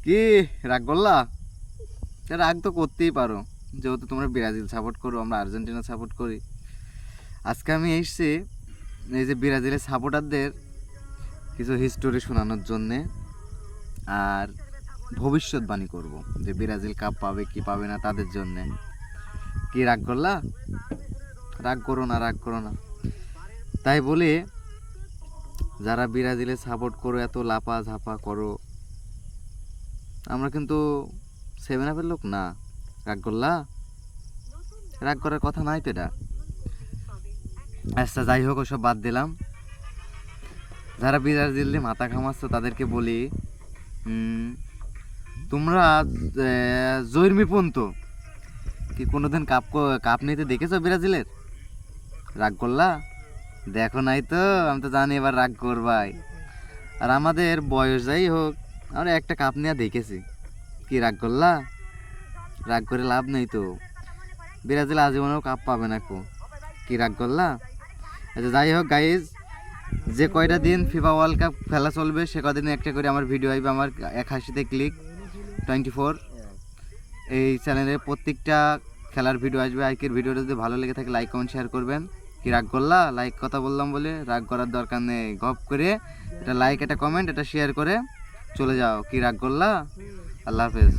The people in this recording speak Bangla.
কি রাগ করলা? রাগ তো করতেই পারো, যেহেতু তোমরা ব্রাজিল সাপোর্ট করো, আমরা আর্জেন্টিনা সাপোর্ট করি। আজকে আমি এসেছি এই যে ব্রাজিলের সাপোর্টারদের কিছু হিস্টোরি শোনানোর জন্যে, আর ভবিষ্যৎবাণী করব যে ব্রাজিল কাপ পাবে কি পাবে না তাদের জন্যে। কি রাগ করলা? রাগ করো না, রাগ করো না। তাই বলে যারা ব্রাজিলে সাপোর্ট করো, এত লাপা ঝাপা করো, আমরা কিন্তু সেভেন আপের লোক না। রাগ করলা? রাগ করার কথা নাই তো এটা। আচ্ছা যাই হোক, ওসব বাদ দিলাম। যারা ব্রাজিল দিয়ে মাথা ঘামাচ্ছ তাদেরকে বলি, তোমরা জৈর্মি পন্ত কি কোনোদিন কাপ নিতে দেখেছো ব্রাজিলের? রাগ করলা? দেখো নাই তো, আমি তো জানি এবার রাগ করবাই। আর আমাদের বয়স যাই হোক, আমরা একটা কাপ নিয়ে দেখেছি। কি রাগ করলা? রাগ করে লাভ নেই তো, ব্রাজিল আজীবনেও কাপ পাবে না কো। কি রাগ করলা? আচ্ছা যাই হোক গাইজ, যে কয়টা দিন ফিফা ওয়ার্ল্ড কাপ খেলা চলবে সে কদিনে একটা করে আমার ভিডিও আসবে আমার 81তে ক্লিক 24 এই চ্যানেলে প্রত্যেকটা খেলার ভিডিও আসবে। আজকের ভিডিওটা যদি ভালো লেগে থাকে লাইক কমেন্ট শেয়ার করবেন। কি রাগ করলা? লাইক কথা বললাম বলে রাগ করার দরকার নেই, গপ করে এটা লাইক, এটা কমেন্ট, এটা শেয়ার করে চলে যাও। কি রাগ করলা? আল্লাহ হাফেজ।